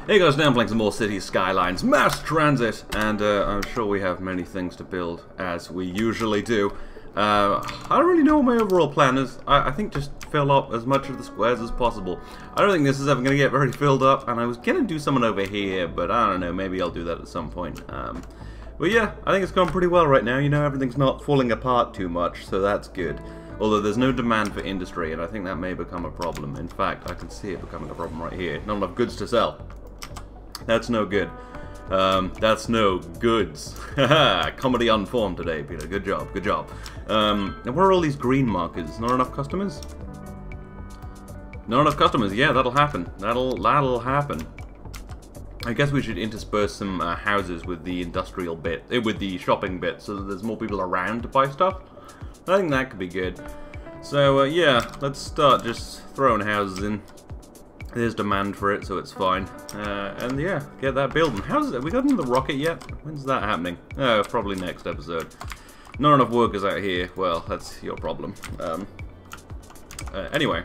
Hey guys, now I'm playing some more Cities Skylines Mass Transit, and I'm sure we have many things to build, as we usually do. I don't really know what my overall plan is. I think just fill up as much of the squares as possible. I don't think this is ever going to get very filled up, and I was going to do something over here, but I don't know, maybe I'll do that at some point. But yeah, I think it's going pretty well right now. You know, everything's not falling apart too much, so that's good. Although there's no demand for industry, and I think that may become a problem. In fact, I can see it becoming a problem right here. Not enough goods to sell. That's no good. That's no goods. Haha, comedy on form today, Peter. Good job, good job. And where are all these green markers? Not enough customers? Not enough customers, yeah, that'll happen. That'll happen. I guess we should intersperse some houses with the industrial bit, with the shopping bit, so that there's more people around to buy stuff. I think that could be good. So, yeah, let's start just throwing houses in. There's demand for it, so it's fine. And yeah, get that building. How's it? We got into the rocket yet? When's that happening? Oh, probably next episode. Not enough workers out here. Well, that's your problem. Anyway.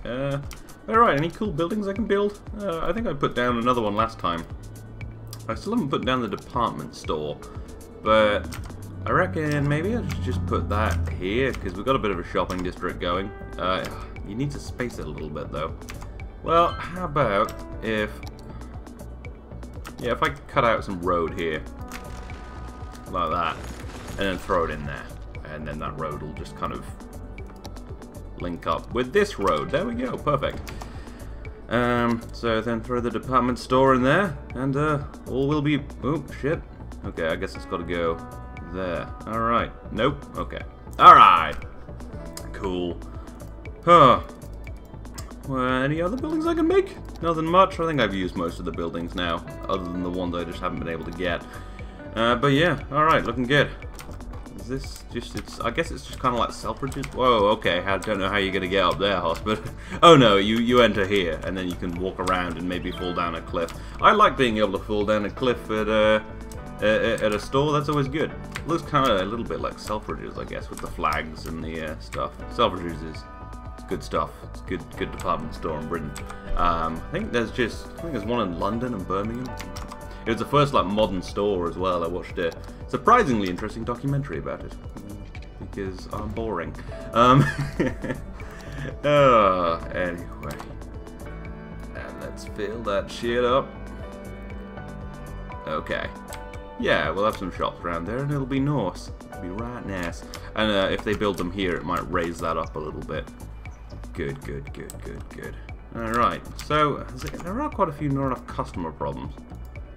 Alright, any cool buildings I can build? I think I put down another one last time. I still haven't put down the department store. But I reckon maybe I should just put that here, because we've got a bit of a shopping district going. You need to space it a little bit, though. Well, how about if I cut out some road here, like that, and then throw it in there, and then that road will just kind of link up with this road. There we go, perfect. So then throw the department store in there, and all will be, oh shit, okay, I guess it's got to go there. Alright, nope, okay, alright, cool. Huh. Well, any other buildings I can make? Nothing much. I think I've used most of the buildings now, other than the ones I just haven't been able to get. But yeah, alright, looking good. Is this just, I guess it's just kind of like Selfridges? Whoa, okay, I don't know how you're going to get up there, Hoss, but... oh no, you enter here, and then you can walk around and maybe fall down a cliff. I like being able to fall down a cliff at a store, that's always good. It looks kind of a little bit like Selfridges, I guess, with the flags and the stuff. Selfridges is... good stuff. It's a good department store in Britain. I think there's one in London and Birmingham. It was the first like modern store as well. I watched a surprisingly interesting documentary about it because I'm boring. Anyway, and let's fill that shit up. Okay. Yeah, we'll have some shops around there, and it'll be nice. It'll be right nice. And if they build them here, it might raise that up a little bit. Good. Alright, so there are quite a few not enough customer problems.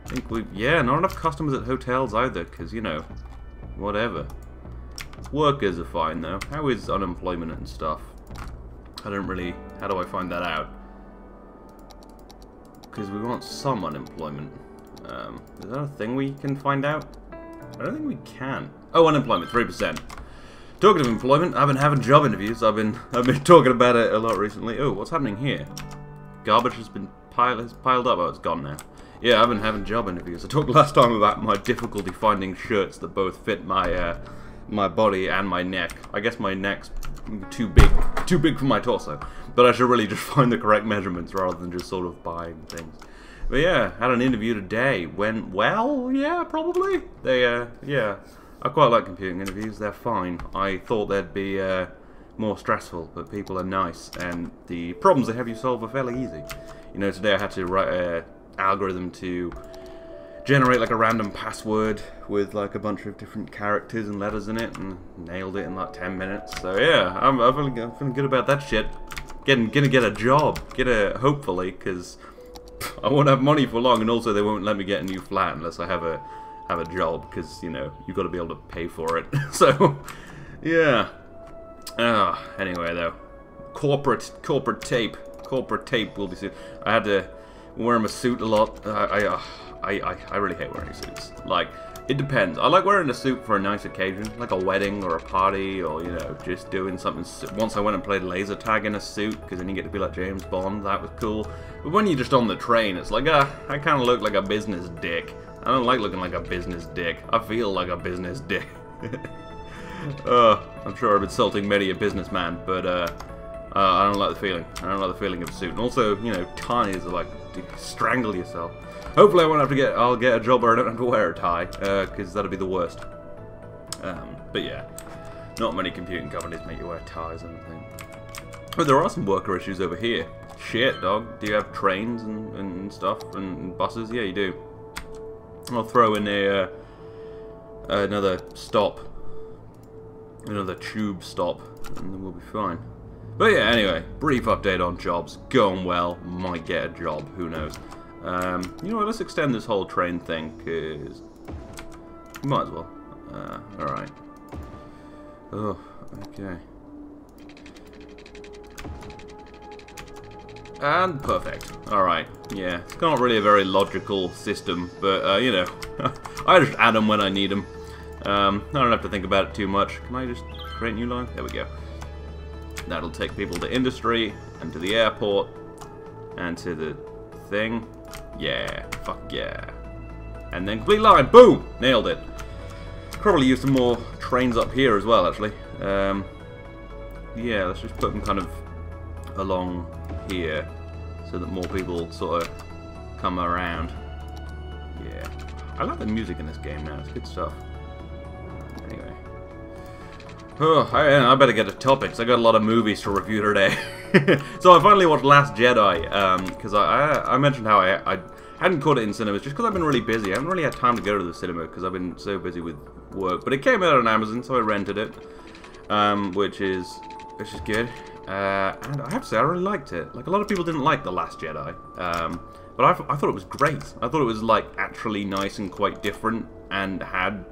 I think not enough customers at hotels either, because, you know, whatever. Workers are fine though. How is unemployment and stuff? How do I find that out? Because we want some unemployment. Is that a thing we can find out? I don't think we can. Oh, unemployment, 3%. Talking of employment, I've been having job interviews. I've been talking about it a lot recently. Oh, what's happening here? Garbage has been piled up. Oh, it's gone now. Yeah, I've been having job interviews. I talked last time about my difficulty finding shirts that both fit my my body and my neck. I guess my neck's too big for my torso. But I should really just find the correct measurements rather than just sort of buying things. But yeah, had an interview today. Went well, yeah, probably. Yeah. I quite like computing interviews, they're fine. I thought they'd be more stressful, but people are nice, and the problems they have you solve are fairly easy. You know, today I had to write an algorithm to generate like a random password with like a bunch of different characters and letters in it, and nailed it in like 10 minutes. So yeah, I'm feeling good about that shit. Gonna get a job, hopefully, because I won't have money for long, and also they won't let me get a new flat unless I have a job, because, you know, you've got to be able to pay for it. So, yeah. Anyway, though. Corporate tape will be soon. I had to wear my suit a lot. I really hate wearing suits. Like, it depends. I like wearing a suit for a nice occasion, like a wedding or a party, or, you know, just doing something. Once I went and played laser tag in a suit, because then you get to be like James Bond. That was cool. But when you're just on the train, it's like, I kind of look like a business dick. I don't like looking like a business dick. I feel like a business dick. I'm sure I'm insulting many a businessman, but I don't like the feeling. I don't like the feeling of a suit. And also, you know, ties are like strangle yourself. Hopefully I won't have to get, I'll get a job where I don't have to wear a tie, because that'd be the worst. But yeah, not many computing companies make you wear ties, I don't think. But there are some worker issues over here. Shit, dog. Do you have trains and stuff and buses? Yeah, you do. I'll throw in a another stop, another tube stop, and then we'll be fine. But yeah, anyway, brief update on jobs. Going well. Might get a job. Who knows? You know what? Let's extend this whole train thing, cause might as well. All right. Oh, okay. And perfect. Alright, yeah. It's not really a very logical system, but, you know, I just add them when I need them. I don't have to think about it too much. Can I just create a new line? There we go. That'll take people to industry, and to the airport, and to the thing. Yeah, fuck yeah. And then complete line, boom! Nailed it. Probably use some more trains up here as well, actually. Yeah, let's just put them kind of along here, so that more people sort of come around. Yeah, I like the music in this game now. It's good stuff. Anyway, oh, I better get to topics. I got a lot of movies to review today. So I finally watched Last Jedi, because I mentioned how I hadn't caught it in cinemas just because I've been really busy. I haven't really had time to go to the cinema because I've been so busy with work. But it came out on Amazon, so I rented it, which is good. And I have to say, I really liked it. Like, a lot of people didn't like The Last Jedi, but I thought it was great. I thought it was, like, actually nice and quite different, and had,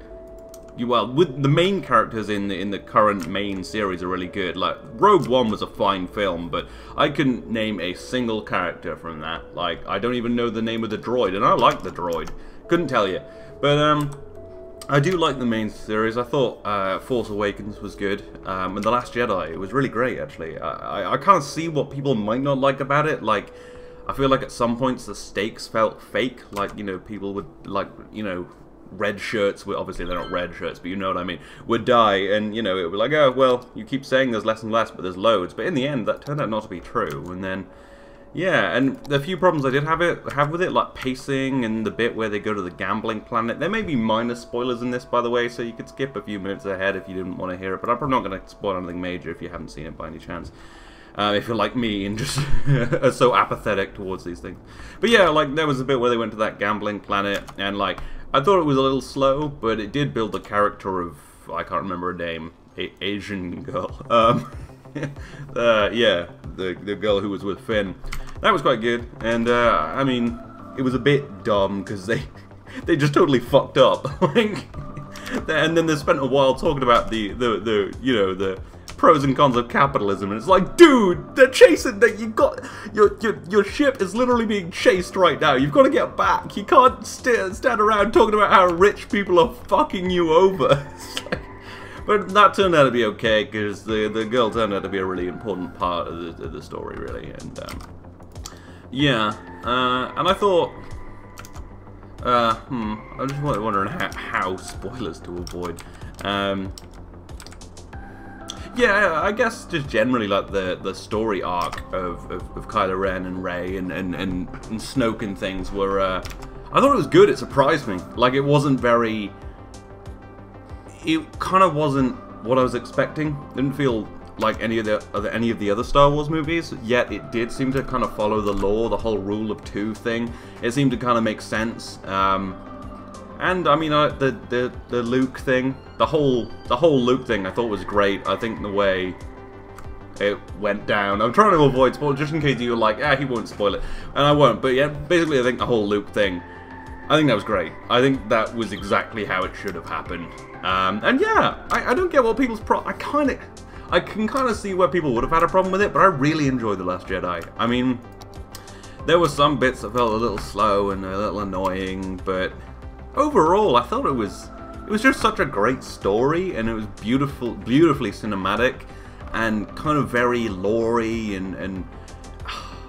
well, with the main characters in the current main series are really good. Like, Rogue One was a fine film, but I couldn't name a single character from that. Like, I don't even know the name of the droid, and I like the droid. Couldn't tell you. But, I do like the main series. I thought Force Awakens was good, and The Last Jedi, it was really great, actually. I kind of see what people might not like about it. Like, I feel like at some points the stakes felt fake. Like, you know, people would, like, you know, red shirts, obviously they're not red shirts, but you know what I mean, would die, and, you know, it would be like, oh, well, you keep saying there's less and less, but there's loads. But in the end, that turned out not to be true, and then... yeah, and the few problems I did have with it, like pacing and the bit where they go to the gambling planet. There may be minor spoilers in this, by the way, so you could skip a few minutes ahead if you didn't want to hear it, but I'm probably not going to spoil anything major if you haven't seen it by any chance. If you're like me and just are so apathetic towards these things. But yeah, like, there was a bit where they went to that gambling planet, and, like, I thought it was a little slow, but it did build the character of, I can't remember her name, Asian girl. Yeah, the girl who was with Finn. That was quite good, and I mean, it was a bit dumb because they just totally fucked up. Like, and then they spent a while talking about the you know, the pros and cons of capitalism, and it's like, dude, they're chasing that. You got your ship is literally being chased right now. You've got to get back. You can't stand around talking about how rich people are fucking you over. But that turned out to be okay, because the girl turned out to be a really important part of the story, really. And yeah, and I thought, I'm just wondering how spoilers to avoid. Yeah, I guess just generally, like, the story arc of Kylo Ren and Rey and Snoke and things were, I thought it was good. It surprised me. Like, it wasn't very... it kind of wasn't what I was expecting. Didn't feel like any of the other Star Wars movies, yet it did seem to kind of follow the law, the whole rule of two thing. It seemed to kind of make sense. And I mean, the Luke thing, the whole Luke thing, I thought was great. I think the way it went down. I'm trying to avoid spoilers just in case you're like, he won't spoil it, and I won't. But yeah, basically, I think the whole Luke thing, I think that was great. I think that was exactly how it should have happened. And yeah, I don't get what people's I can kind of see where people would have had a problem with it, but I really enjoyed The Last Jedi. I mean, there were some bits that felt a little slow and a little annoying, but overall, I thought it was just such a great story, and it was beautifully cinematic, and kind of very lore-y, and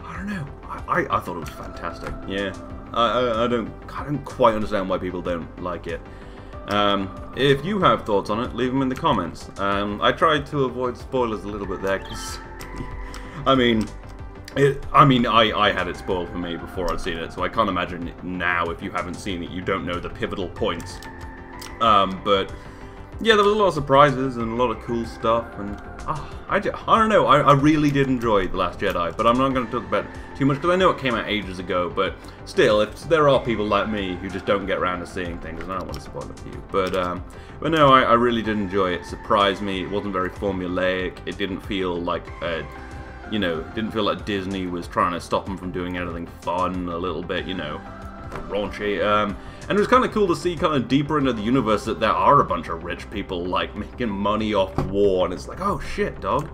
I don't know. I thought it was fantastic. Yeah, I don't quite understand why people don't like it. If you have thoughts on it, leave them in the comments. I tried to avoid spoilers a little bit there, because, I mean, I mean, I had it spoiled for me before I'd seen it, so I can't imagine now, if you haven't seen it, you don't know the pivotal points. But yeah, there was a lot of surprises and a lot of cool stuff, and I don't know, I really did enjoy The Last Jedi, but I'm not going to talk about it too much, because I know it came out ages ago, but still, if there are people like me who just don't get around to seeing things, and I don't want to spoil it for you, but no, I really did enjoy it. It surprised me. It wasn't very formulaic. It didn't feel like you know, didn't feel like Disney was trying to stop them from doing anything fun, a little bit, you know, raunchy. And it was kind of cool to see kind of deeper into the universe that there are a bunch of rich people, like, making money off war, and it's like, oh shit, dog.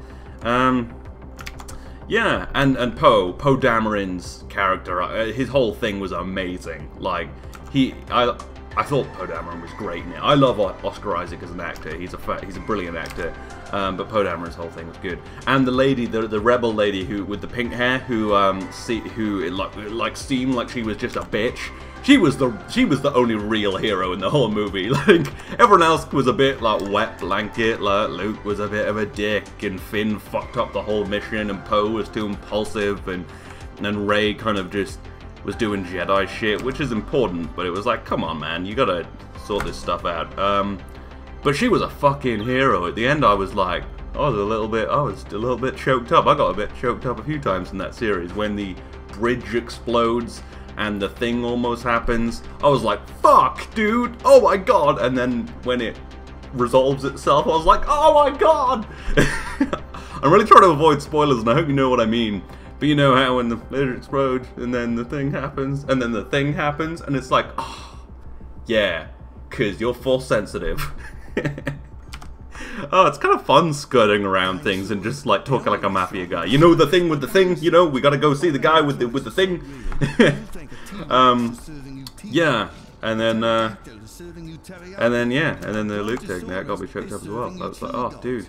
Yeah, and Poe Dameron's character, his whole thing was amazing. Like, I thought Poe Dameron was great now. I love Oscar Isaac as an actor. He's a brilliant actor. But Poe Dameron's whole thing was good. And the lady, the rebel lady who with the pink hair, who seemed like she was just a bitch. She was the only real hero in the whole movie. Like, everyone else was a bit like wet blanket. Like, Luke was a bit of a dick, and Finn fucked up the whole mission, and Poe was too impulsive, and Rey kind of just was doing Jedi shit, which is important, but it was like, come on, man, you gotta sort this stuff out. But she was a fucking hero. At the end, I was like, I was a little bit choked up. I got a bit choked up a few times in that series when the bridge explodes and the thing almost happens. I was like, fuck, dude, oh my god. And then when it resolves itself, I was like, oh my god. I'm really trying to avoid spoilers, and I hope you know what I mean. But you know how when the bridge explodes, and then the thing happens, and then the thing happens, and it's like, oh, yeah, because you're force sensitive. Oh, it's kind of fun skirting around things and just like talking like a mafia guy. You know the thing with the thing, you know, we gotta go see the guy with the thing. Yeah, and then the Luke thing that got me choked up as well. I was like, oh, dude.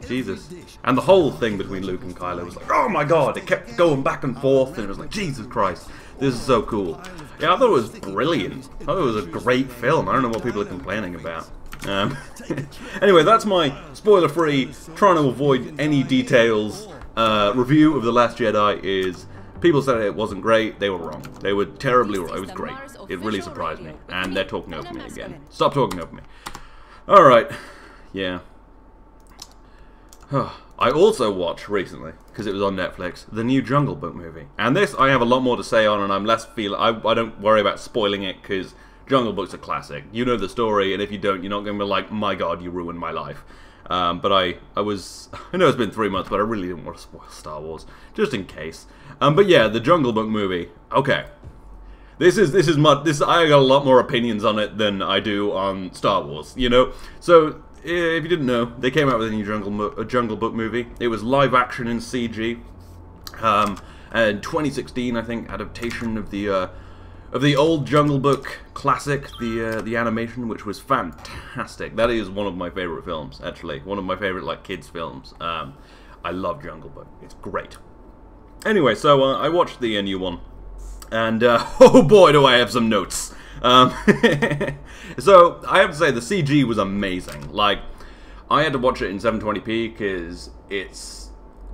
Jesus. And the whole thing between Luke and Kylo was like, oh my god, it kept going back and forth, and it was like, Jesus Christ, this is so cool. Yeah, I thought it was brilliant. I thought it was a great film. I don't know what people are complaining about. Anyway, that's my spoiler-free, trying to avoid any details, review of The Last Jedi is, people said it wasn't great, they were wrong. They were terribly wrong. It was great. It really surprised me. And they're talking over me again. Stop talking over me. Alright. Yeah. I also watched recently, because it was on Netflix, the new Jungle Book movie. And this I have a lot more to say on, and I'm less I don't worry about spoiling it, because Jungle Book's a classic. You know the story, and if you don't, you're not going to be like, my god, you ruined my life. But I know it's been 3 months, but I really didn't want to spoil Star Wars, just in case. But yeah, the Jungle Book movie. Okay. I got a lot more opinions on it than I do on Star Wars, you know? So, if you didn't know, they came out with a new Jungle Book movie. It was live action in CG. And 2016, I think, adaptation of the old Jungle Book classic, the animation, which was fantastic. That is one of my favorite films, actually. One of my favorite, like, kids films. I love Jungle Book. It's great. Anyway, so I watched the new one. And, oh boy, do I have some notes. So, I have to say, the CG was amazing. Like, I had to watch it in 720p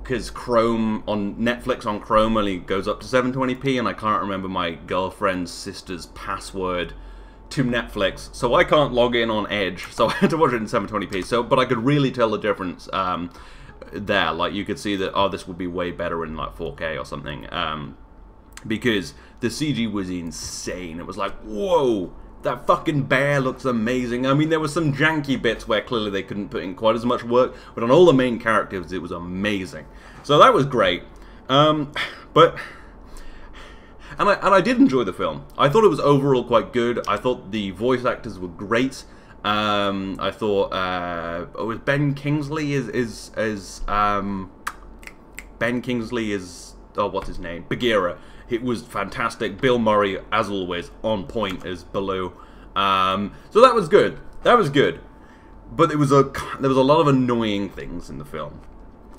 because Chrome, on Netflix on Chrome only goes up to 720p, and I can't remember my girlfriend's sister's password to Netflix, so I can't log in on Edge, so I had to watch it in 720p, but I could really tell the difference there. Like, you could see that, oh, this would be way better in, like, 4K or something, because the CG was insane. It was like, whoa, that fucking bear looks amazing. I mean, there were some janky bits where clearly they couldn't put in quite as much work, but on all the main characters, it was amazing. So that was great. And I did enjoy the film. I thought it was overall quite good. I thought the voice actors were great. I thought Ben Kingsley Ben Kingsley is, oh, what's his name? Bagheera. It was fantastic. Bill Murray, as always, on point as Baloo. So that was good. That was good. But there was a lot of annoying things in the film.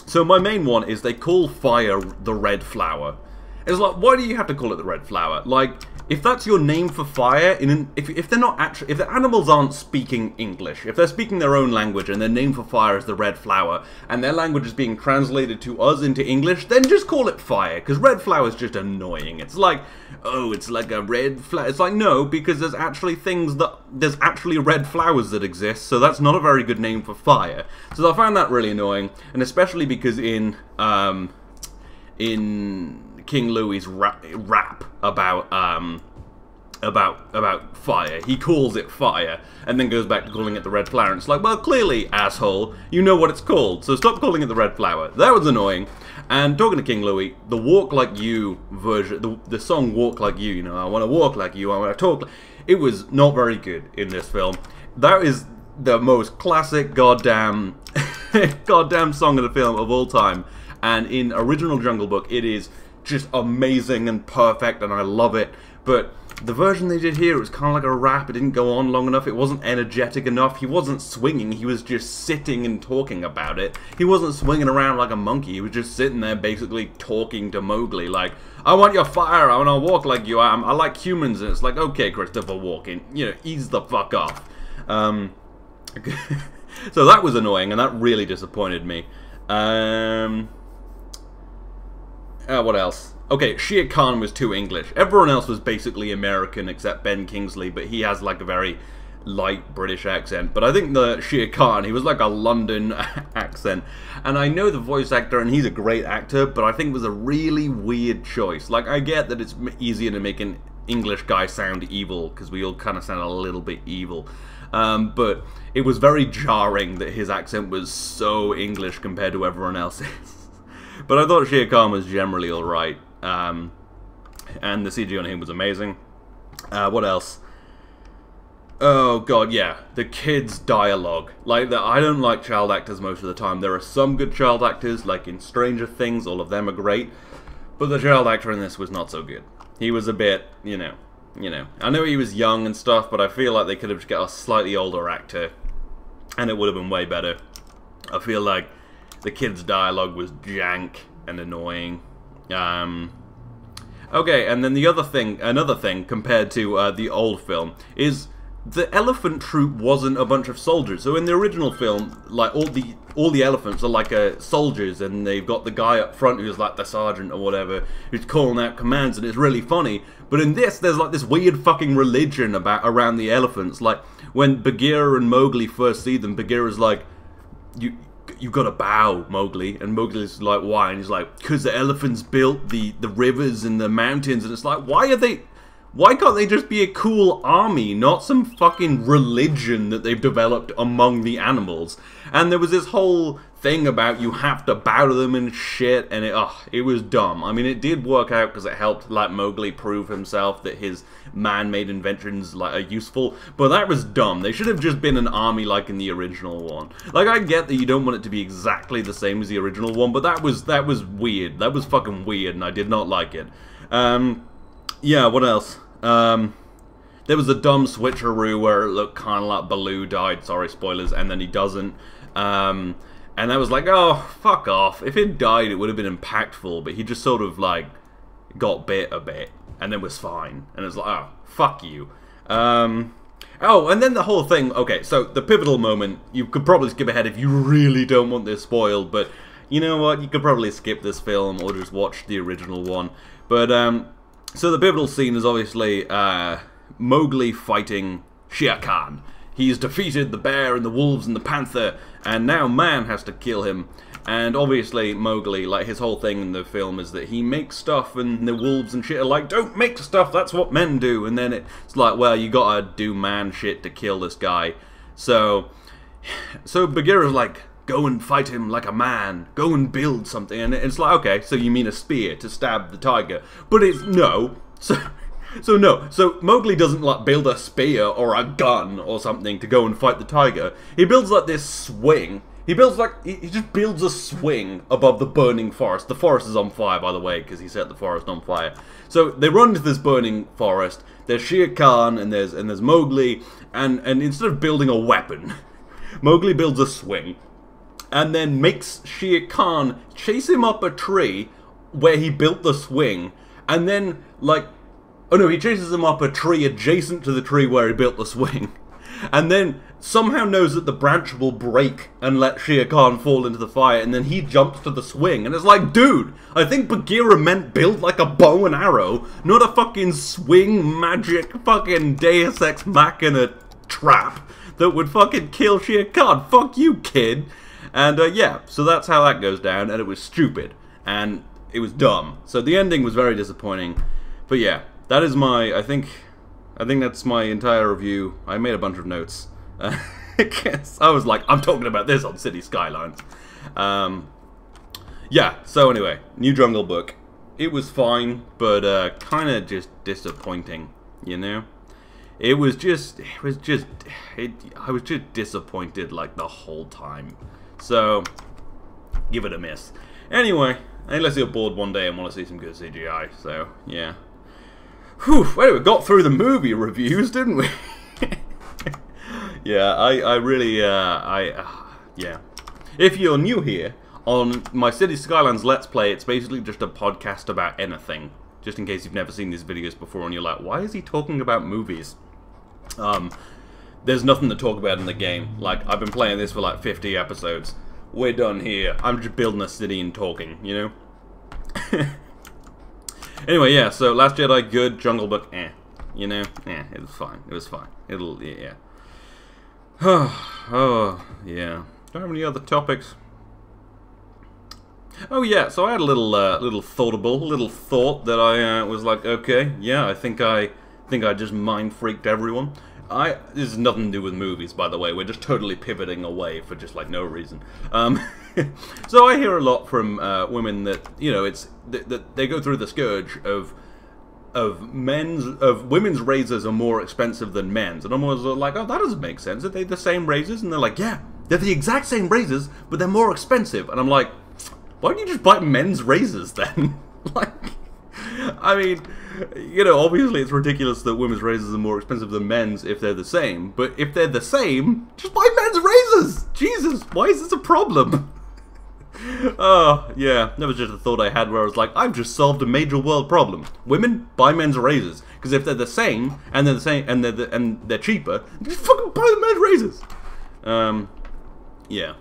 So my main one is they call fire the red flower. It's like, why do you have to call it the red flower? Like, if that's your name for fire, if they're not actually, if the animals aren't speaking English, if they're speaking their own language and their name for fire is the red flower, and their language is being translated to us into English, then just call it fire, because red flower is just annoying. It's like, oh, it's like a red flower. It's like, no, because there's actually there's actually red flowers that exist, so that's not a very good name for fire. So I found that really annoying, and especially because in King Louis's rap about fire, he calls it fire, and then goes back to calling it the red flower. And it's like, well, clearly, asshole, you know what it's called, so stop calling it the red flower. That was annoying. And talking to King Louis, the Walk Like You version, the song Walk Like You, you know, I want to walk like you, I want to talk like... It was not very good in this film. That is the most classic goddamn song of the film of all time. And in original Jungle Book, it is just amazing and perfect, and I love it. But the version they did here, it was kind of like a rap. It didn't go on long enough. It wasn't energetic enough. He wasn't swinging. He was just sitting and talking about it. He wasn't swinging around like a monkey. He was just sitting there basically talking to Mowgli like, I want your fire. I want to walk like you. I like humans. And it's like, okay, Christopher Walken, you know, ease the fuck off. So that was annoying, and that really disappointed me. What else? Okay, Shere Khan was too English. Everyone else was basically American except Ben Kingsley, but he has like a very light British accent. But I think the Shere Khan, he was like a London accent. And I know the voice actor, and he's a great actor, but I think it was a really weird choice. Like, I get that it's easier to make an English guy sound evil, because we all kind of sound a little bit evil. But it was very jarring that his accent was so English compared to everyone else's. But I thought Shere Khan was generally alright. And the CG on him was amazing. What else? Oh god, yeah. The kids' dialogue. Like, I don't like child actors most of the time. There are some good child actors, like in Stranger Things, all of them are great. But the child actor in this was not so good. He was a bit, you know. I know he was young and stuff, but I feel like they could have just got a slightly older actor, and it would have been way better. I feel like the kids' dialogue was jank and annoying. Okay, and then another thing compared to the old film is the elephant troop wasn't a bunch of soldiers. So in the original film, like all the elephants are like soldiers, and they've got the guy up front who's like the sergeant or whatever, who's calling out commands, and it's really funny. But in this, there's like this weird fucking religion around the elephants. Like when Bagheera and Mowgli first see them, Bagheera's like, you gotta bow, Mowgli. And Mowgli's like, why? And he's like, because the elephants built the rivers and the mountains. And it's like, why can't they just be a cool army, not some fucking religion that they've developed among the animals? And there was this whole thing about you have to bow to them and shit, and it was dumb. I mean, it did work out because it helped, like, Mowgli prove himself that his man-made inventions, like, are useful, but that was dumb. They should have just been an army like in the original one. Like, I get that you don't want it to be exactly the same as the original one, but that was weird. That was fucking weird, and I did not like it. Yeah, what else? There was a dumb switcheroo where it looked kind of like Baloo died, sorry, spoilers, and then he doesn't. And I was like, oh, fuck off. If it died, it would have been impactful, but he just sort of, like, got bit a bit, and then was fine. And it was like, oh, fuck you. Oh, and then the whole thing, okay, so the pivotal moment, you could probably skip ahead if you really don't want this spoiled, but you know what, you could probably skip this film or just watch the original one. But, so the pivotal scene is obviously Mowgli fighting Shere Khan. He's defeated the bear and the wolves and the panther, and now man has to kill him. And obviously Mowgli, like, his whole thing in the film is that he makes stuff, and the wolves and shit are like, don't make stuff, that's what men do. And then it's like, well, you gotta do man shit to kill this guy. So Bagheera's like, go and fight him like a man. Go and build something. And it's like, okay, so you mean a spear to stab the tiger. But it's, no. So Mowgli doesn't, like, build a spear or a gun or something to go and fight the tiger. He builds, like, this swing. He just builds a swing above the burning forest. The forest is on fire, by the way, because he set the forest on fire. So they run to this burning forest. There's Shere Khan and there's Mowgli, and instead of building a weapon, Mowgli builds a swing. And then makes Shere Khan chase him up a tree where he built the swing, And then, like, oh no, he chases him up a tree adjacent to the tree where he built the swing. And then somehow knows that the branch will break and let Shere Khan fall into the fire, and then he jumps to the swing. And it's like, dude, I think Bagheera meant build like a bow and arrow, not a fucking swing magic fucking Deus Ex Machina trap that would fucking kill Shere Khan. Fuck you, kid. And yeah, so that's how that goes down, and it was stupid. And it was dumb. So the ending was very disappointing. But yeah, that is my, I think that's my entire review. I made a bunch of notes. I was like, I'm talking about this on City Skylines. Yeah, so anyway, new Jungle Book. It was fine, but kind of just disappointing, you know? I was just disappointed like the whole time. So, give it a miss. Anyway, unless you're bored one day and want to see some good CGI, so, yeah. Whew, well, we got through the movie reviews, didn't we? Yeah, I really, yeah. If you're new here, on my City Skylines Let's Play, it's basically just a podcast about anything. Just in case you've never seen these videos before and you're like, why is he talking about movies? There's nothing to talk about in the game. Like, I've been playing this for like 50 episodes. We're done here. I'm just building a city and talking, you know? Anyway, yeah, so Last Jedi, good. Jungle Book, eh. You know? Eh, it was fine. It was fine. It'll, yeah. Oh, yeah. Don't have any other topics. Oh, yeah, so I had a little thought that I was like, okay, yeah, I think I just mind-freaked everyone. This has nothing to do with movies, by the way. We're just totally pivoting away for just, like, no reason. So I hear a lot from women that, you know, that they go through the scourge of women's razors are more expensive than men's. And I'm always like, oh, that doesn't make sense. Are they the same razors? And they're like, yeah, they're the exact same razors, but they're more expensive. And I'm like, why don't you just buy men's razors then? Like, I mean, you know, obviously it's ridiculous that women's razors are more expensive than men's if they're the same. But if they're the same, just buy men's razors! Jesus, why is this a problem? Oh, yeah, that was just a thought I had where I was like, I've just solved a major world problem. Women, buy men's razors. Because if they're the same, and they're the same, and they're cheaper, just fucking buy the men's razors! Yeah.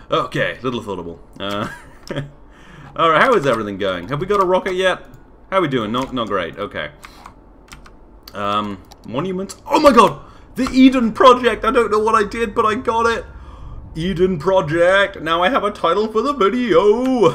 Okay, little thoughtable. Alright, how is everything going? Have we got a rocket yet? How are we doing? Not great, okay. Monuments? Oh my god! The Eden Project! I don't know what I did, but I got it! Eden Project! Now I have a title for the video!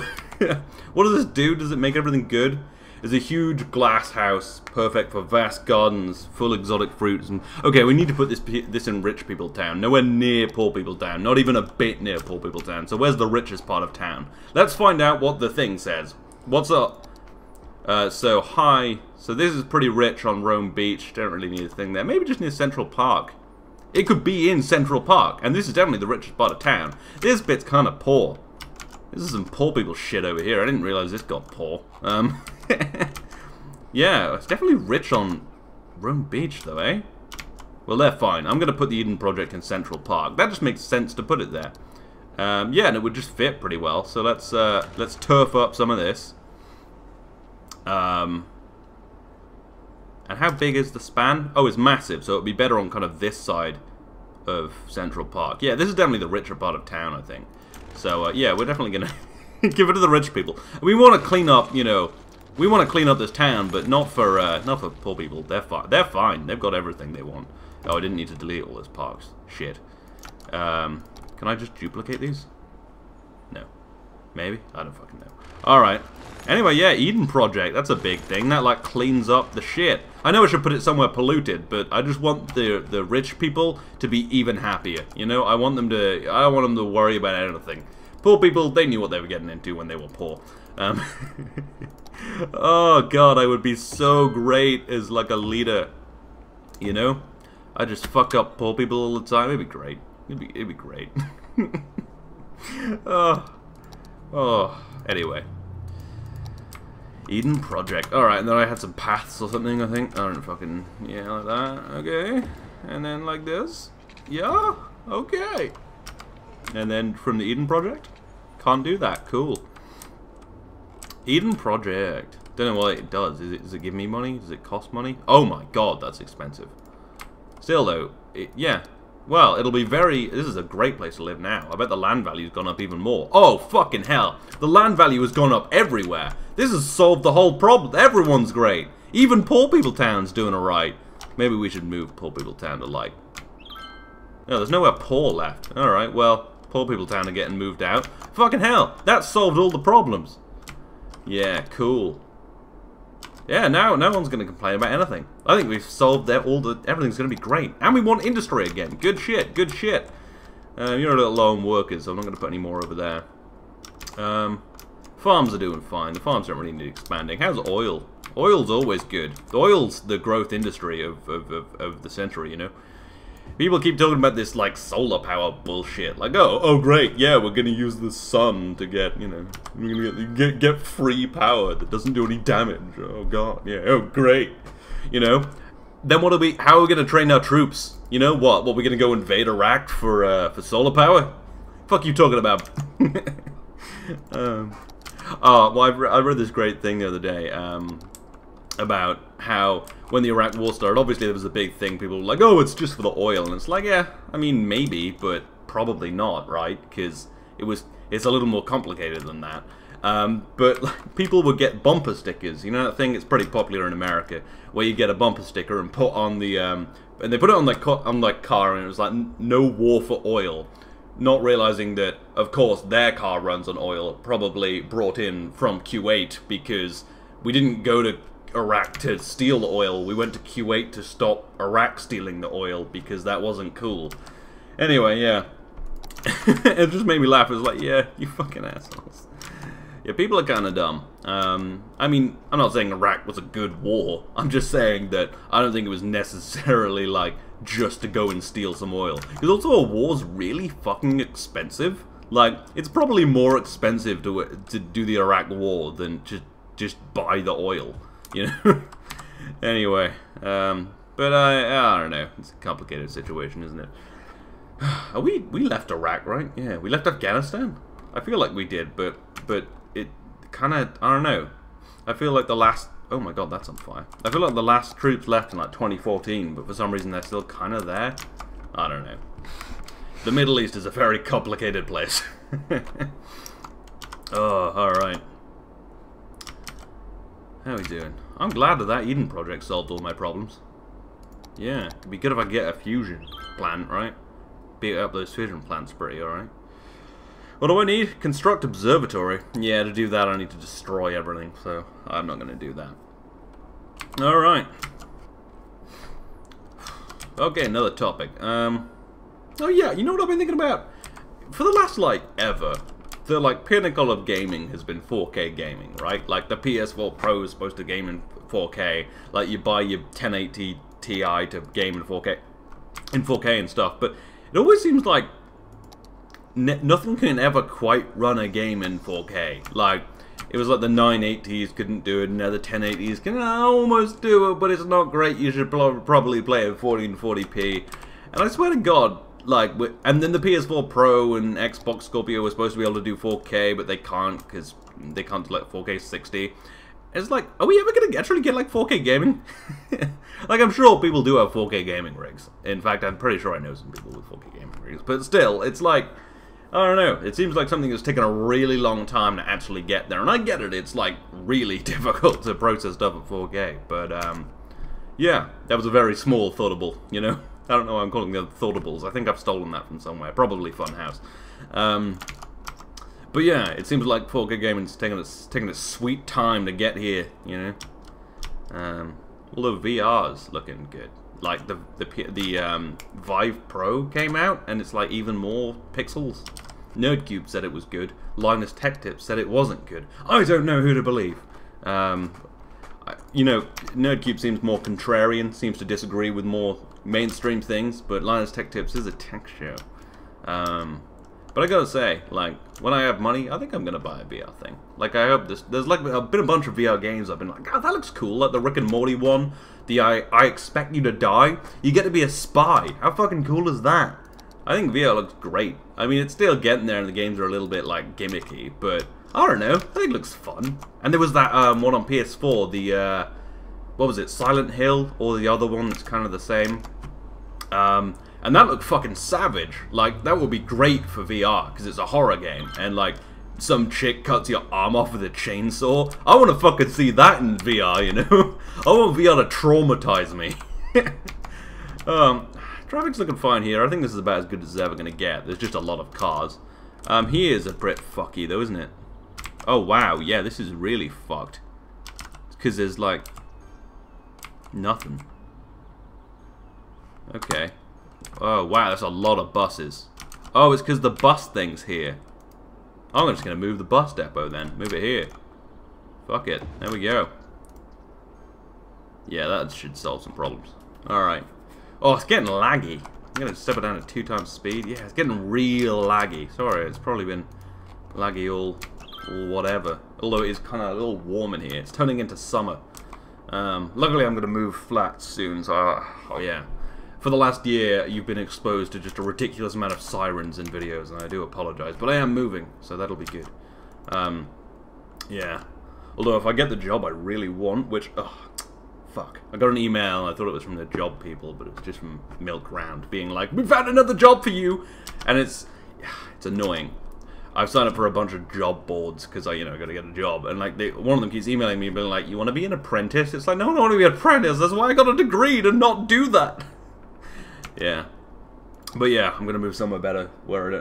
What does this do? Does it make everything good? It's a huge glass house, perfect for vast gardens, full exotic fruits. And okay, we need to put this in rich people town. Nowhere near poor people town. Not even a bit near poor people town. So where's the richest part of town? Let's find out what the thing says. What's up? So hi. So this is pretty rich on Rome Beach. Don't really need a thing there. Maybe just near Central Park. It could be in Central Park. And this is definitely the richest part of town. This bit's kind of poor. This is some poor people shit over here. I didn't realize this got poor. Yeah, it's definitely rich on Rome Beach, though, eh? Well, they're fine. I'm going to put the Eden Project in Central Park. That just makes sense to put it there. Yeah, and it would just fit pretty well. So let's turf up some of this. And how big is the span? Oh, it's massive, so it'd be better on kind of this side of Central Park. Yeah, this is definitely the richer part of town, I think. So, yeah, we're definitely going to give it to the rich people. We want to clean up, you know, we want to clean up this town, but not for poor people. They're fine. They're fine. They've got everything they want. Oh, I didn't need to delete all those parks. Shit. Can I just duplicate these? No. Maybe? I don't fucking know. Alright. Anyway, yeah, Eden Project. That's a big thing. That, like, cleans up the shit. I know I should put it somewhere polluted, but I just want the rich people to be even happier. You know, I don't want them to worry about anything. Poor people, they knew what they were getting into when they were poor. Oh god, I would be so great as like a leader. You know? I just fuck up poor people all the time. It'd be great. It'd be great. Oh. Anyway. Eden Project. Alright, and then I had some paths or something, I think. I don't fucking... Yeah, like that. Okay. And then like this. Yeah? Okay. And then from the Eden Project? Can't do that. Cool. Eden Project. Don't know what it does. Does it give me money? Does it cost money? Oh my god, that's expensive. Still though, yeah. Well, it'll be very... This is a great place to live now. I bet the land value's gone up even more. Oh, fucking hell. The land value has gone up everywhere. This has solved the whole problem. Everyone's great. Even Poor People Town's doing alright. Maybe we should move Poor People Town to, like... No, there's nowhere poor left. Alright, well, Poor People Town are getting moved out. Fucking hell. That solved all the problems. Yeah, cool. Yeah, now no one's going to complain about anything. I think we've solved everything's going to be great. And we want industry again. Good shit, good shit. You're a little low on workers, so I'm not going to put any more over there. Farms are doing fine. The farms don't really need expanding. How's oil? Oil's always good. Oil's the growth industry of the century, you know? People keep talking about this, like, solar power bullshit. Like, oh great, yeah, we're gonna use the sun to get, you know, we're gonna get free power that doesn't do any damage. Oh god, yeah, oh great. You know? Then how are we gonna train our troops? You know what? What, we're gonna go invade Iraq for solar power? Fuck you talking about? Well, I read this great thing the other day, about how when the Iraq War started, obviously there was a big thing, people were like, oh, it's just for the oil, and it's like, yeah, I mean, maybe, but probably not, right? Because it's a little more complicated than that. But like, people would get bumper stickers, you know that thing? It's pretty popular in America, where you get a bumper sticker and put on the, and they put it on the car, and it was like, no war for oil. Not realizing that, of course, their car runs on oil, probably brought in from Kuwait, because we didn't go to Iraq to steal the oil. We went to Kuwait to stop Iraq stealing the oil because that wasn't cool. Anyway, yeah. It just made me laugh. It was like, yeah, you fucking assholes. Yeah, people are kind of dumb. I mean, I'm not saying Iraq was a good war. I'm just saying that I don't think it was necessarily, like, just to go and steal some oil. Because also a war's really fucking expensive. Like, it's probably more expensive to do the Iraq war than just buy the oil. You know? Anyway, but I don't know. It's a complicated situation, isn't it? We left Iraq, right? Yeah, we left Afghanistan? I feel like we did, but it kind of, I don't know. I feel like the last, oh my god, that's on fire. I feel like the last troops left in like 2014, but for some reason they're still kind of there. I don't know. The Middle East is a very complicated place. Oh, alright. How are we doing? I'm glad that Eden project solved all my problems. Yeah, it'd be good if I get a fusion plant, right? Beat up those fusion plants pretty alright. What do I need? Construct observatory. Yeah, to do that I need to destroy everything, so I'm not going to do that. Alright. Okay, another topic. Oh yeah, you know what I've been thinking about? For the last, like, ever, the, like, pinnacle of gaming has been 4K gaming, right? Like, the PS4 Pro is supposed to game in 4K. Like, you buy your 1080 Ti to game in 4K and stuff. But it always seems like nothing can ever quite run a game in 4K. Like, it was like the 980s couldn't do it, and now the 1080s can almost do it, but it's not great. You should probably play at 1440p. And I swear to God, like, and then the PS4 Pro and Xbox Scorpio were supposed to be able to do 4K, but they can't because they can't do like 4K 60. It's like, are we ever gonna actually get like 4K gaming? Like, I'm sure people do have 4K gaming rigs. In fact, I'm pretty sure I know some people with 4K gaming rigs. But still, it's like, I don't know. It seems like something that's taken a really long time to actually get there. And I get it. It's like really difficult to process stuff at 4K. But yeah, that was a very small thoughtable, you know. I don't know why I'm calling them Thoughtables. I think I've stolen that from somewhere. Probably Funhouse. But yeah, it seems like 4K gaming's taking its sweet time to get here, you know. Although VR's looking good. Like the Vive Pro came out, and it's like even more pixels. Nerdcube said it was good. Linus Tech Tips said it wasn't good. I don't know who to believe. You know, Nerdcube seems more contrarian, seems to disagree with more mainstream things, but Linus Tech Tips is a tech show. But I gotta say, like, when I have money, I think I'm gonna buy a VR thing. Like, I hope there's like been a bunch of VR games I've been like, oh, that looks cool, like the Rick and Morty one, the I Expect You to Die. You get to be a spy. How fucking cool is that? I think VR looks great. I mean, it's still getting there and the games are a little bit, like, gimmicky, but I don't know. I think it looks fun. And there was that one on PS4, the what was it, Silent Hill, or the other one that's kind of the same. And that looked fucking savage. Like, that would be great for VR, because it's a horror game. And, like, some chick cuts your arm off with a chainsaw. I want to fucking see that in VR, you know? I want VR to traumatize me. Traffic's looking fine here. I think this is about as good as it's ever going to get. There's just a lot of cars. Here's a bit fucky, though, isn't it? Oh, wow. Yeah, this is really fucked. Because there's, like, nothing. Okay. Oh, wow, that's a lot of buses. Oh, it's because the bus thing's here. I'm just going to move the bus depot then. Move it here. Fuck it. There we go. Yeah, that should solve some problems. Alright. Oh, it's getting laggy. I'm going to step it down to 2 times speed. Yeah, it's getting real laggy. Sorry, it's probably been laggy all whatever. Although it is kind of a little warm in here. It's turning into summer. Luckily, I'm going to move flat soon, so oh yeah. For the last year, you've been exposed to just a ridiculous amount of sirens in videos, and I do apologize. But I am moving, so that'll be good. Yeah. Although, if I get the job I really want, which... Oh, fuck. I got an email, and I thought it was from the job people, but it was just from Milk Round, being like, we found another job for you! And it's annoying. I've signed up for a bunch of job boards, because I, gotta get a job. And, like, one of them keeps emailing me, being like, you want to be an apprentice? It's like, no, I don't want to be an apprentice. That's why I got a degree, to not do that. Yeah, but yeah, I'm gonna move somewhere better where I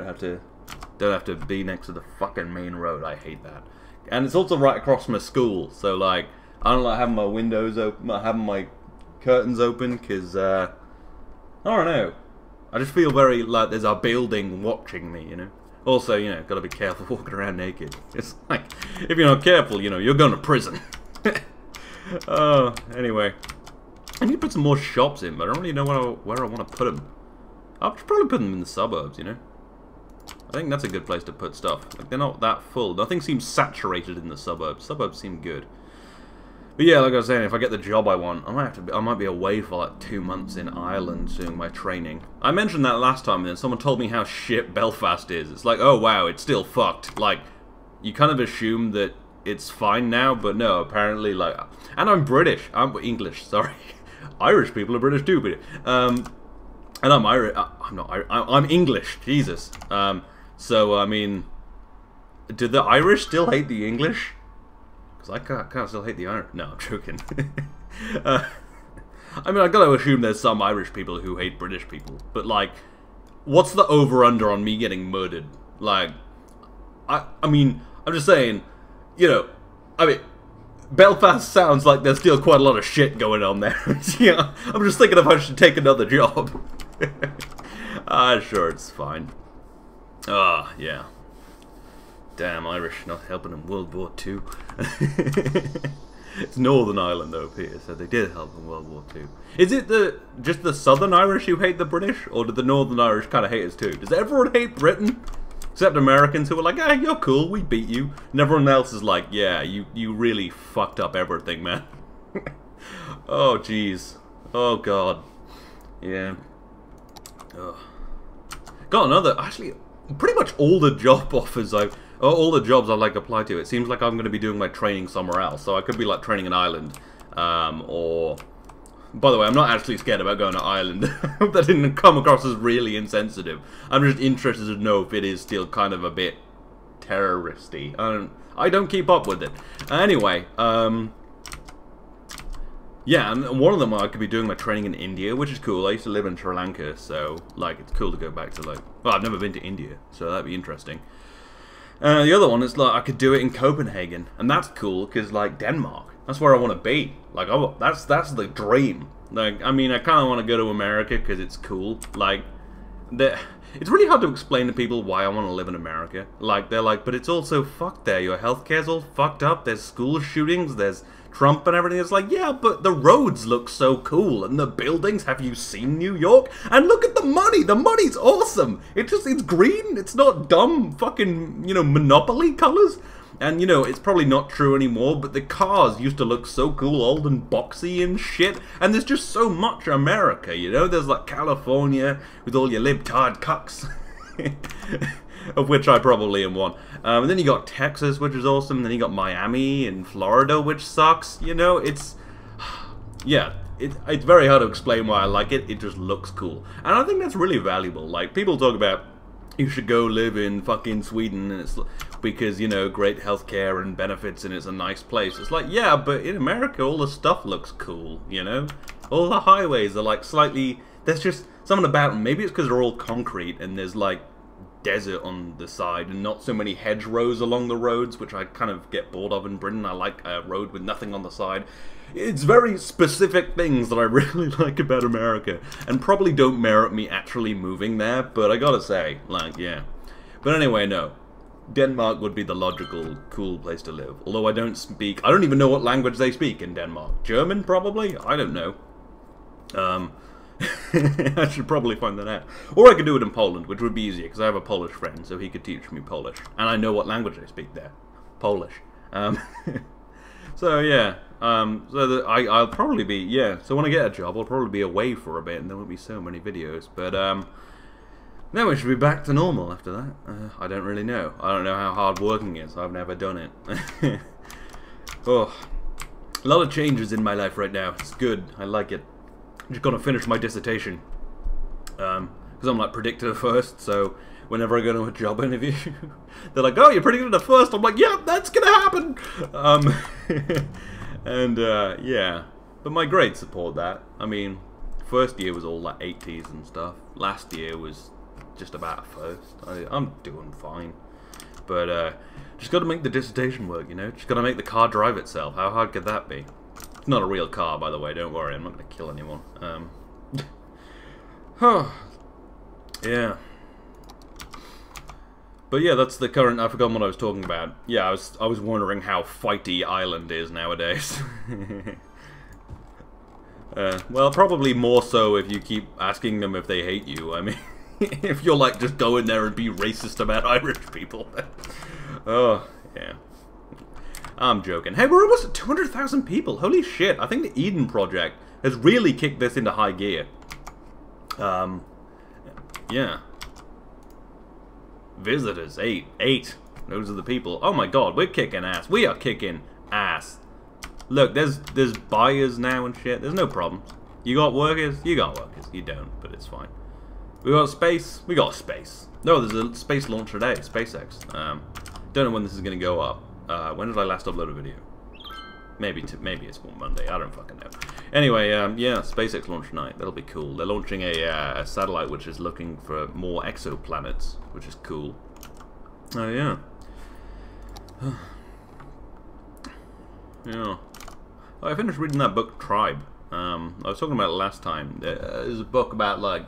don't have to be next to the fucking main road. I hate that, and it's also right across from a school. So like, I don't like having my windows open, having my curtains open, because I don't know. I just feel very like there's a building watching me, you know. Also, gotta be careful walking around naked. It's like if you're not careful, you're going to prison. Oh, anyway. I need to put some more shops in, but I don't really know where I want to put them. I'll probably put them in the suburbs, I think that's a good place to put stuff. Like, they're not that full. Nothing seems saturated in the suburbs. Suburbs seem good. But yeah, like I was saying, if I get the job I want, I might be away for like 2 months in Ireland doing my training. I mentioned that last time, and then someone told me how shit Belfast is. It's like, oh wow, it's still fucked. Like, you kind of assume that it's fine now, but no, apparently, like... And I'm British. I'm English, sorry. Irish people are British too, but and I'm Irish. I'm not Irish. I'm English. Jesus. So I mean, do the Irish still hate the English? Because I can't still hate the Irish. No, I'm joking. I mean, I gotta assume there's some Irish people who hate British people, but like, what's the over/under on me getting murdered? Like, I mean, I'm just saying, I mean. Belfast sounds like there's still quite a lot of shit going on there. Yeah, I'm just thinking if I should take another job. Sure, it's fine. Yeah. Damn, Irish not helping in World War II. It's Northern Ireland though, Peter said they did help in World War II. Is it just the Southern Irish who hate the British, or do the Northern Irish kind of hate us too? Does everyone hate Britain? Except Americans who are like, ah, you're cool, we beat you. And everyone else is like, yeah, you really fucked up everything, man. Oh, jeez. Oh, God. Yeah. Ugh. Got another, actually, pretty much all the job offers all the jobs I like apply to, it seems like I'm going to be doing my training somewhere else. So I could be like training in Ireland, or... By the way, I'm not actually scared about going to Ireland. I hope that didn't come across as really insensitive. I'm just interested to know if it is still kind of a bit terroristy. I don't keep up with it. Anyway, yeah, and one of them I could be doing my training in India, which is cool. I used to live in Sri Lanka, so like it's cool to go back to like. Well, I've never been to India, so that'd be interesting. The other one is like I could do it in Copenhagen, and that's cool because like Denmark. That's where I want to be. Like, oh, that's the dream. Like, I mean, I kind of want to go to America because it's cool. Like, it's really hard to explain to people why I want to live in America. Like, they're like, but it's all so fucked there. Your healthcare's all fucked up. There's school shootings. There's Trump and everything. It's like, yeah, but the roads look so cool. And the buildings. Have you seen New York? And look at the money. The money's awesome. It's green. It's not dumb fucking, Monopoly colors. And, it's probably not true anymore, but the cars used to look so cool, old and boxy and shit. And there's just so much America, There's, like, California with all your libtard cucks. of which I probably am one. And then you got Texas, which is awesome. And then you got Miami and Florida, which sucks. You know, it's... Yeah, it's very hard to explain why I like it. It just looks cool. And I think that's really valuable. Like, people talk about you should go live in fucking Sweden and it's because, you know, great healthcare and benefits and it's a nice place. It's like, yeah, but in America all the stuff looks cool, you know? All the highways are like slightly... There's just something about them. Maybe it's because they're all concrete and there's like desert on the side and not so many hedgerows along the roads, which I kind of get bored of in Britain. I like a road with nothing on the side. It's very specific things that I really like about America, and probably don't merit me actually moving there, but I gotta say, like, yeah. But anyway, no. Denmark would be the logical, cool place to live. Although I don't even know what language they speak in Denmark. German, probably? I don't know. I should probably find that out. Or I could do it in Poland, which would be easier, because I have a Polish friend, so he could teach me Polish. And I know what language they speak there. Polish. So, yeah. I'll probably be, yeah, so when I get a job, I'll probably be away for a bit, and there won't be so many videos, but, then we should be back to normal after that. I don't really know. I don't know how hard working is. I've never done it. Oh, a lot of changes in my life right now. It's good. I like it. I'm just gonna finish my dissertation. Because I'm like predicted at first, so whenever I go to a job interview, they're like, oh, you're predicted at first. I'm like, yeah, that's gonna happen. And, yeah. But my grades support that. I mean, first year was all like 80s and stuff. Last year was just about first. I'm doing fine. But, just gotta make the dissertation work, you know? Just gotta make the car drive itself. How hard could that be? It's not a real car, by the way, don't worry. I'm not gonna kill anyone. Yeah. But yeah, that's the current... I've forgotten what I was talking about. Yeah, I was wondering how fighty Ireland is nowadays. Well, probably more so if you keep asking them if they hate you. I mean, if you're like, just go in there and be racist about Irish people. Oh, yeah. I'm joking. Hey, we're almost at 200,000 people. Holy shit. I think the Eden Project has really kicked this into high gear. Yeah. Visitors, 8. Those are the people. Oh my god, we're kicking ass. We are kicking ass. Look, there's buyers now and shit. There's no problem. You got workers? You got workers. You don't, but it's fine. We got space? We got space. No, there's a space launch today, SpaceX. Don't know when this is going to go up. When did I last upload a video? Maybe it's one Monday. I don't fucking know. Anyway, yeah, SpaceX launch tonight. That'll be cool. They're launching a satellite which is looking for more exoplanets, which is cool. Oh, yeah. Yeah. I finished reading that book, Tribe. I was talking about it last time. There's a book about, like...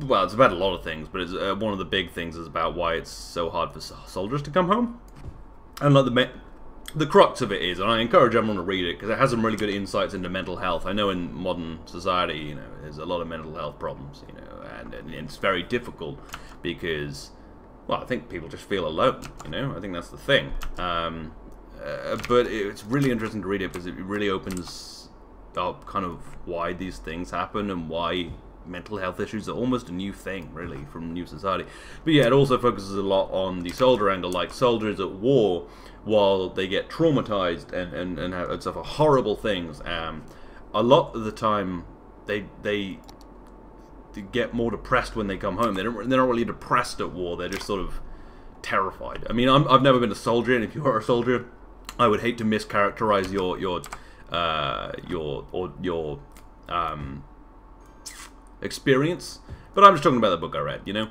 Well, it's about a lot of things, but it's, one of the big things is about why it's so hard for soldiers to come home. And, like, the crux of it is, and I encourage everyone to read it, because it has some really good insights into mental health. I know in modern society, you know, there's a lot of mental health problems, you know, and it's very difficult because, well, I think people just feel alone, you know? I think that's the thing. But it's really interesting to read it because it really opens up kind of why these things happen and why mental health issues are almost a new thing, really, from new society. But yeah, it also focuses a lot on the soldier angle, like soldiers at war, while they get traumatized and suffer horrible things. A lot of the time, they get more depressed when they come home. They're not really depressed at war. They're just sort of terrified. I mean, I've never been a soldier, and if you are a soldier, I would hate to mischaracterize your experience, but I'm just talking about the book I read, you know.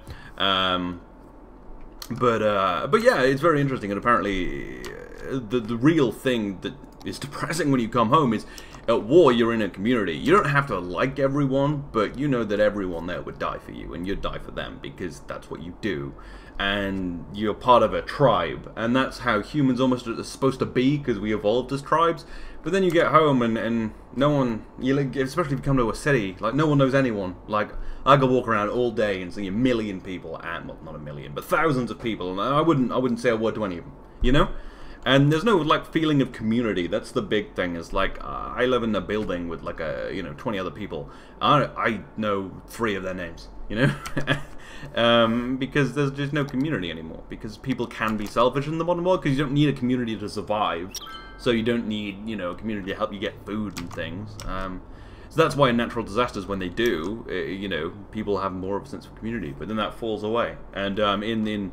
But yeah, it's very interesting, and apparently the real thing that is depressing when you come home is at war you're in a community. You don't have to like everyone, but you know that everyone there would die for you, and you'd die for them because that's what you do. And you're part of a tribe, and that's how humans almost are supposed to be, because we evolved as tribes. But then you get home and no one, especially if you come to a city, like no one knows anyone. Like I could walk around all day and see a million people, and well, not a million, but thousands of people, and I wouldn't say a word to any of them, you know. And there's no like feeling of community. That's the big thing. Is like I live in a building with like 20 other people. I know 3 of their names. You know, because there's just no community anymore. Because people can be selfish in the modern world. Because you don't need a community to survive. So you don't need a community to help you get food and things. So that's why in natural disasters, when they do, people have more of a sense of community. But then that falls away. And in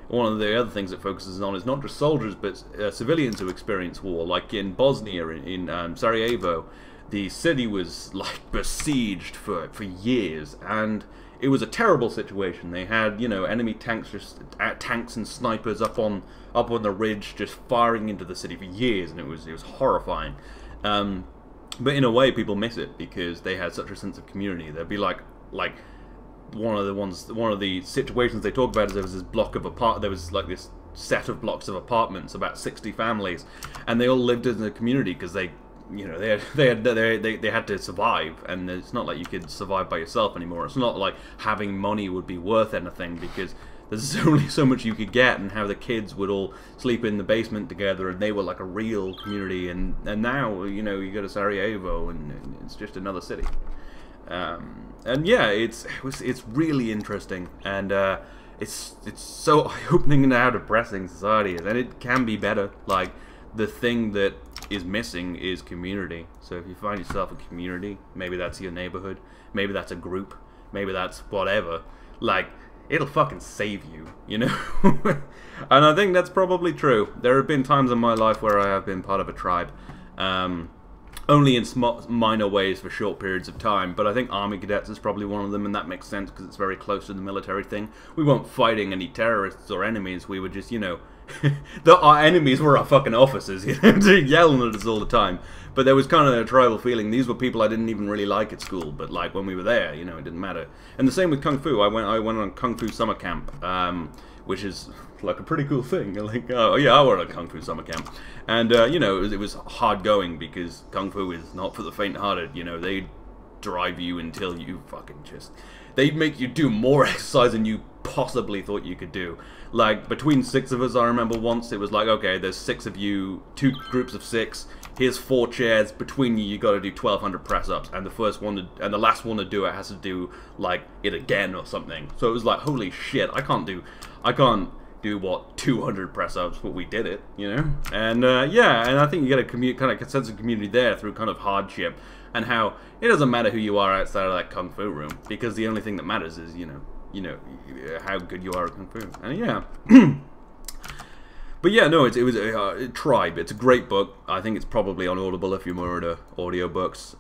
one of the other things it focuses on is not just soldiers, but civilians who experience war. Like in Bosnia, in Sarajevo, the city was like besieged for years, and it was a terrible situation. They had enemy tanks, tanks and snipers up on the ridge, just firing into the city for years, and it was horrifying. But in a way, people miss it because they had such a sense of community. They'd be like one of the situations they talk about is there was this set of blocks of apartments, about 60 families, and they all lived in a community because they had to survive, and it's not like you could survive by yourself anymore. It's not like having money would be worth anything because there's only so much you could get, and how the kids would all sleep in the basement together, and they were like a real community. And now you go to Sarajevo, and it's just another city. And yeah, it's really interesting, and it's so eye-opening in how depressing society is, and it can be better. Like, the thing that is missing is community. So if you find yourself a community, maybe that's your neighborhood, maybe that's a group, maybe that's whatever, like, it'll fucking save you, And I think that's probably true. There have been times in my life where I have been part of a tribe, only in minor ways for short periods of time, but I think Army Cadets is probably one of them, and that makes sense because it's very close to the military thing. We weren't fighting any terrorists or enemies, we were just, our enemies were our fucking officers, they're yelling at us all the time. But there was kind of a tribal feeling. These were people I didn't even really like at school, but like when we were there, it didn't matter. And the same with Kung Fu. I went on Kung Fu summer camp, which is like a pretty cool thing. Like, oh yeah, I went on Kung Fu summer camp, and it was hard going because Kung Fu is not for the faint-hearted. They drive you until you fucking they'd make you do more exercise than you possibly thought you could do. Like, between 6 of us, I remember once, it was like, okay, there's 6 of you, 2 groups of 6, here's 4 chairs, between you gotta do 1,200 press-ups, and the last one to do it has to do, like, it again or something. So it was like, holy shit, I can't do, what, 200 press-ups, but we did it, And, yeah, and I think you get a kind of sense of community there through kind of hardship, and how it doesn't matter who you are outside of that Kung Fu room, because the only thing that matters is, how good you are at Kung Fu. And yeah. But yeah, no, it was Tribe. It's a great book. I think it's probably on Audible if you're more into audiobooks.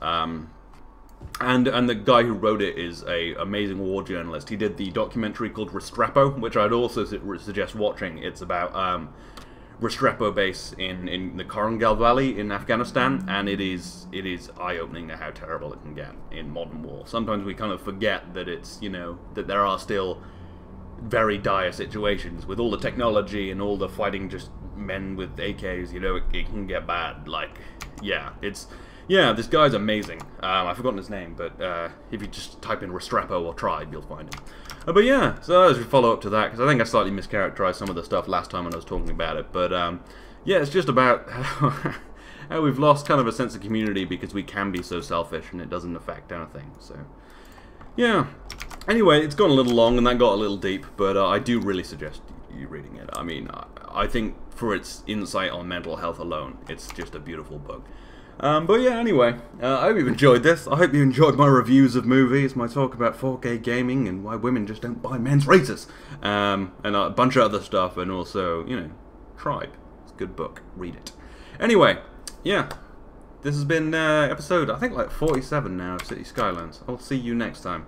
And the guy who wrote it is a amazing war journalist. He did the documentary called Restrepo, which I'd also suggest watching. It's about Restrepo base in the Korangal Valley in Afghanistan, and it is eye-opening to how terrible it can get in modern war. Sometimes we kind of forget that it's that there are still very dire situations with all the technology and all the fighting just men with AKs. It can get bad. Like, yeah, this guy's amazing. I've forgotten his name, but if you just type in Restrepo or Tribe, you'll find him. But yeah, so as we follow up to that, because I think I slightly mischaracterized some of the stuff last time when I was talking about it, but yeah, it's just about how we've lost kind of a sense of community because we can be so selfish and it doesn't affect anything, so yeah. Anyway, it's gone a little long and that got a little deep, but I do really suggest you reading it. I mean, I think for its insight on mental health alone, it's just a beautiful book. But yeah, anyway, I hope you've enjoyed this. I hope you enjoyed my reviews of movies, my talk about 4K gaming and why women just don't buy men's razors, and a bunch of other stuff, and also, Tribe. It's a good book. Read it. Anyway, yeah, this has been episode, I think, like 47 now of City Skylines. I'll see you next time.